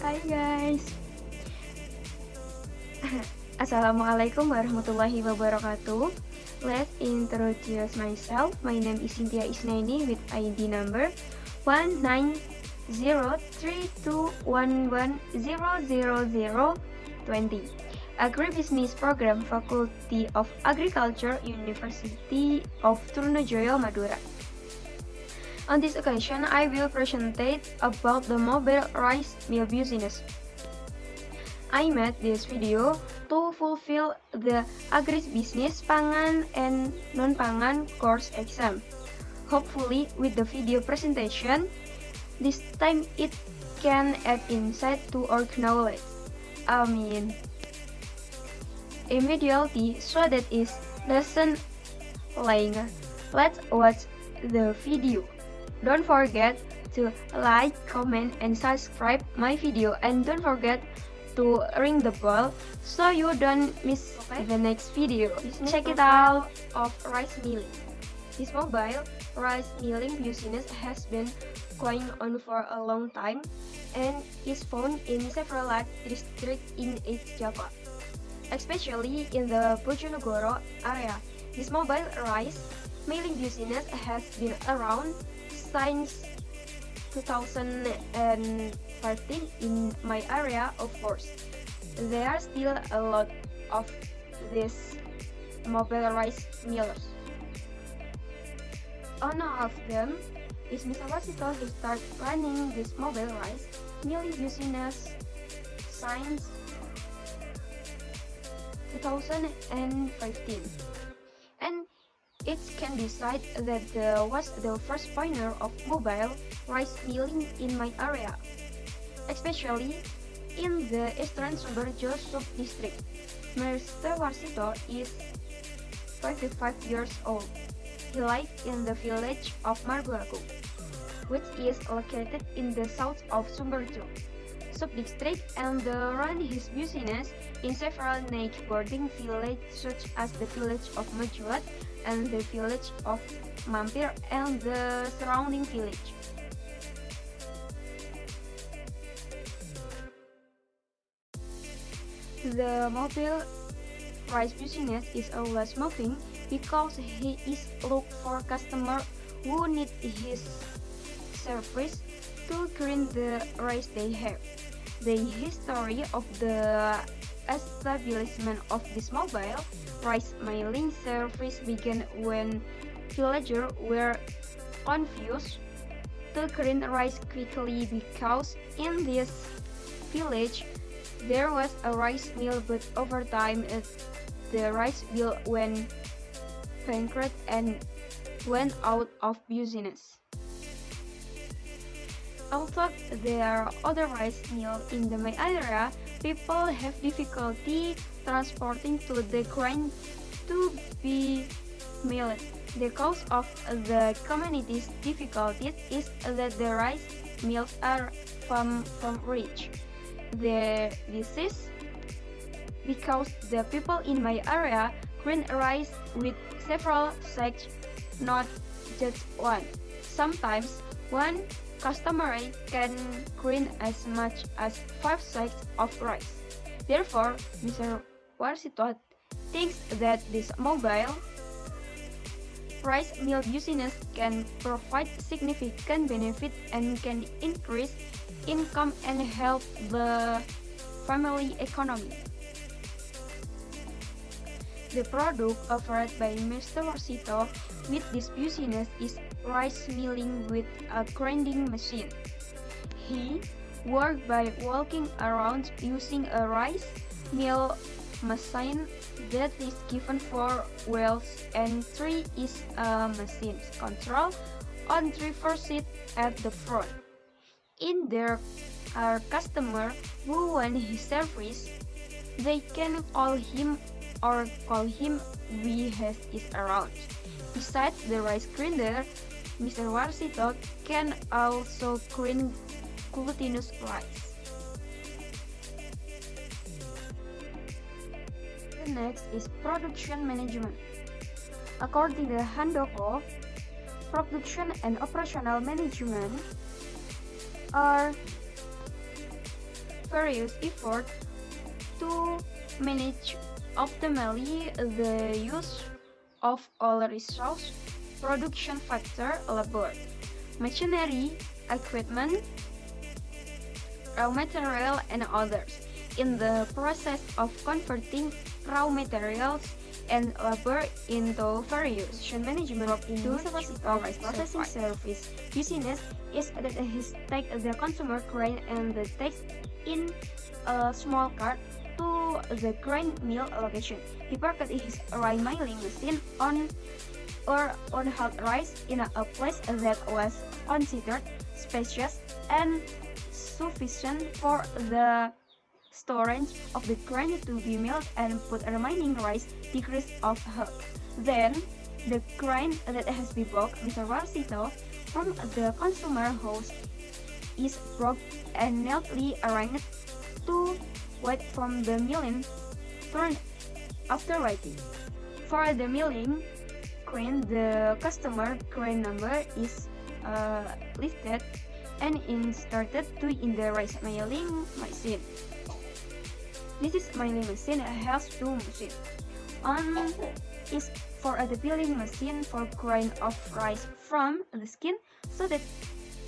Hai guys. Assalamualaikum warahmatullahi wabarakatuh. Let's introduce myself. My name is Shintiya with ID number 1903211000020. Agribusiness Program, Faculty of Agriculture, University of Trunojoyo, Madura. On this occasion, I will presentate about the mobile rice mill business. I made this video to fulfill the agribusiness pangan and non-pangan course exam. Hopefully, with the video presentation, this time it can add insight to our knowledge. Amin. Immediately, so that is lesson laying. Let's watch the video. Don't forget to like, comment, and subscribe my video, and don't forget to ring the bell so you don't miss the next video. Check it out of rice milling. This mobile rice milling business has been going on for a long time and is found in several districts in East Java, especially in the Bojonegoro area. This mobile rice milling business has been around since 2013 in my area. Of course, there are still a lot of these mobile rice millers. One of them is Mr. Wasito, who started running this mobile rice milling business since 2015. And it can be said that was the first pioneer of mobile rice milling in my area, especially in the Eastern Sumberjo sub-district. Mr. Warsito is 25 years old. He lives in the village of Marbuaku, which is located in the south of Sumberjo sub-district, and run his business in several neighboring villages such as the village of Majuat and the village of Mampir and the surrounding village. The mobile rice business is always moving because he is looking for customers who need his service to grind the rice they have. The history of the establishment of this mobile rice milling service began when villagers were confused to grind rice quickly because in this village there was a rice mill, but over time the rice mill went bankrupt and went out of business. Although there are other rice mills in my area, people have difficulty transporting to the grain to be milled. The cause of the community's difficulties is that the rice mills are from rich. This is because the people in my area grind rice with several sacks, not just one. Sometimes one customer can grind as much as 5 sacks of rice. Therefore, Mr. Warsito thinks that this mobile rice mill business can provide significant benefit and can increase income and help the family economy. The product offered by Mr. Warsito with this business is rice milling with a grinding machine. He worked by walking around using a rice mill machine that is given 4 wheels and 3 is a machine control on 3 seats at the front. In there are customers who want his service. They can call him or call him when he is around. Besides the rice grinder, Mr. Warsito can also grind glutinous rice. The next is production management. According to Handoko, production and operational management are various efforts to manage optimally the use of all resource, production factor, labor, machinery, equipment, raw material, and others. In the process of converting raw materials and labor into various management into rice processing service business is that he take the consumer grain and the takes in a small cart to the grain mill location. He parked his rice milling machine on hot rice in a place that was considered spacious and sufficient for the storage of the grain to be milled and put remaining rice degrees of heat. Then, the grain that has been bought Mr. Warsito from the consumer house is broke and neatly arranged to wait from the milling turn after waiting. For the milling grain, the customer grain number is listed and inserted in the rice milling machine. This is milling machine has two machines. One is for the peeling machine for grain of rice from the skin, so that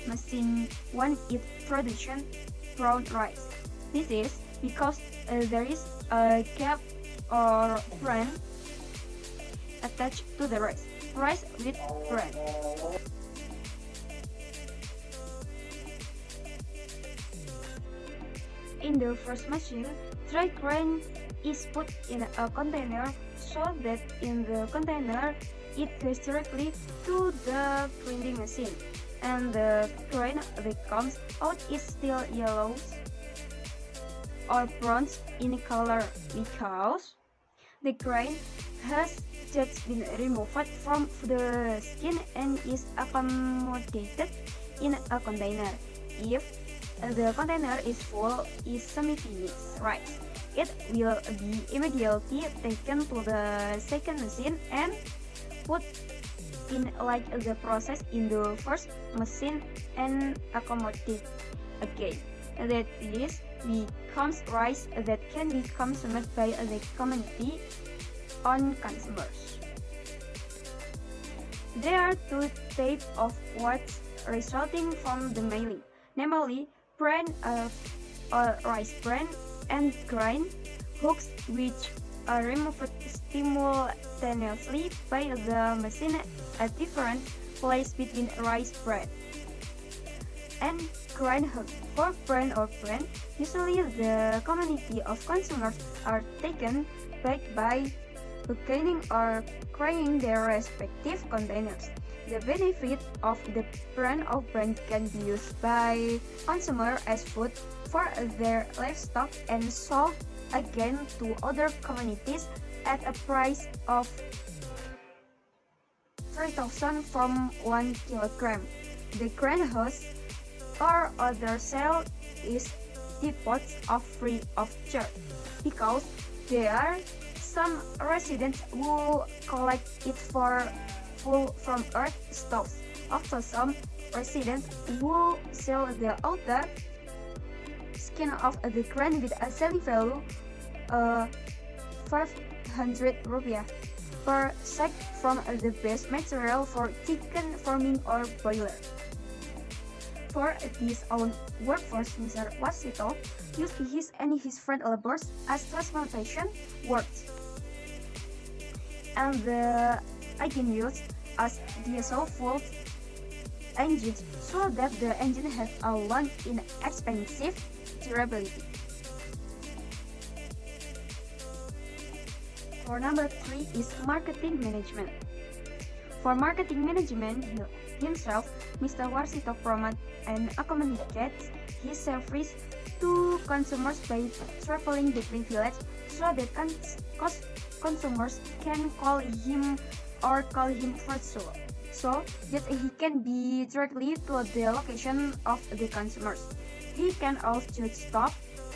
machine one is production brown rice. This is because there is a cap or bran attached to the rice with bran. In the first machine, dry grain is put in a container so that in the container it goes directly to the grinding machine, and the grain that comes out is still yellows or bronze in color because the grain has just been removed from the skin and is accommodated in a container. If the container is full is semi-finished rice, it will be immediately taken to the second machine and put in like the process in the first machine and accommodated again. That is becomes rice that can be consumed by the community on consumers. There are two types of what's resulting from the milling, namely bran or rice bran and grain hooks, which are removed simultaneously by the machine at different places between rice bran and grain hook. For bran or bran, usually the community of consumers are taken back by buccaning or crying their respective containers. The benefit of the bran or bran can be used by consumers as food for their livestock and sold again to other communities at a price of 3,000 from 1 kilogram. The grain house or other sale is depots of free of charge because there are some residents who collect it for full from earth stocks. Also, some residents who sell the outer skin of the grain with a selling value 500 rupiah per sack from the best material for chicken farming or boiler. For his own workforce, Mr. Wasito used his and his friend laborers as transportation works, and the engine used as diesel fuel engines so that the engine has a long inexpensive durability. For number 3 is marketing management. For marketing management himself, Mr. Warsito promotes and communicates his service to consumers by traveling between villages so that consumers can call him or call him virtual, so that he can be directly to the location of the consumers. He can also stop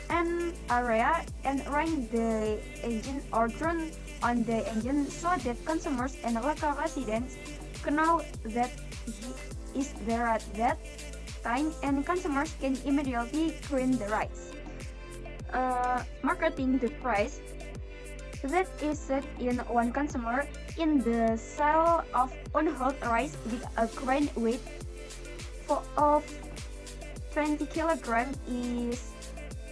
an area and run the engine or turn on the engine so that consumers and local residents can know that he is there at that time, and consumers can immediately grind the rice. marketing the price that is set in one consumer in the sale of unhulled rice with a grain weight of 20 kilograms is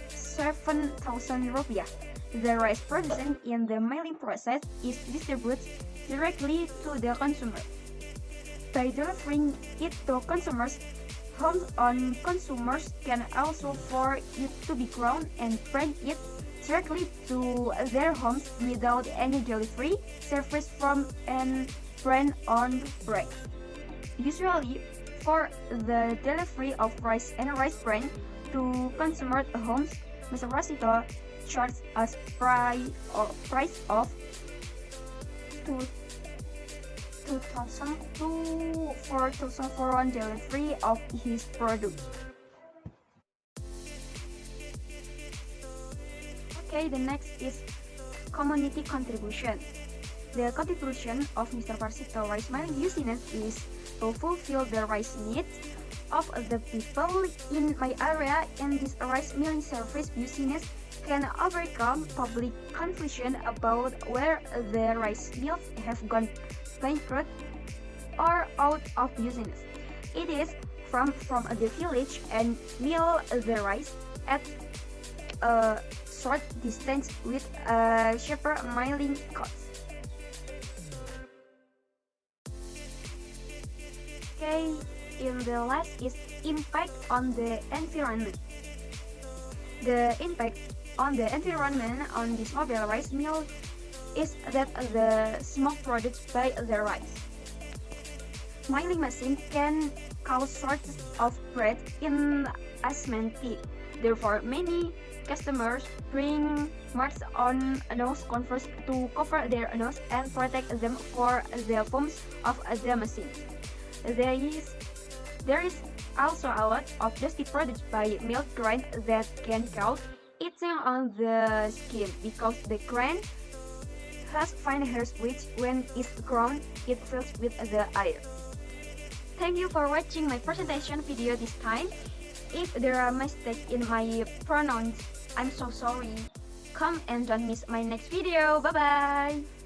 7,000 rupiah. The rice produced in the milling process is distributed directly to the consumer. By delivering it to consumers' homes, consumers can also for it to be ground and bring it directly to their homes without any delivery service from a brand on break. Usually, for the delivery of rice and rice bran to consumer homes, Mr. Rasito charges a price of 2,000 to 4,000 for one delivery of his product. Okay, the next is community contribution. The contribution of Mr. Varsito rice milling business is to fulfill the rice needs of the people in my area, and this rice milling service business can overcome public confusion about where the rice mills have gone bankrupt or out of business. It is from the village and mill the rice at a short distance with a cheaper milling cost. Okay, in the last is impact on the environment. The impact on the environment on this mobile rice mill is that the smoke produced by the rice milling machine can cause shortage of bread in asthmatic. Therefore, many customers bring masks on nose covers to cover their nose and protect them for the fumes of the machine. There is also a lot of dusty products by milk grain that can cause itching on the skin because the grain has fine hairs which, when it's ground, it fills with the air. Thank you for watching my presentation video this time. If there are mistakes in my pronouns, I'm so sorry. Come and don't miss my next video. Bye bye.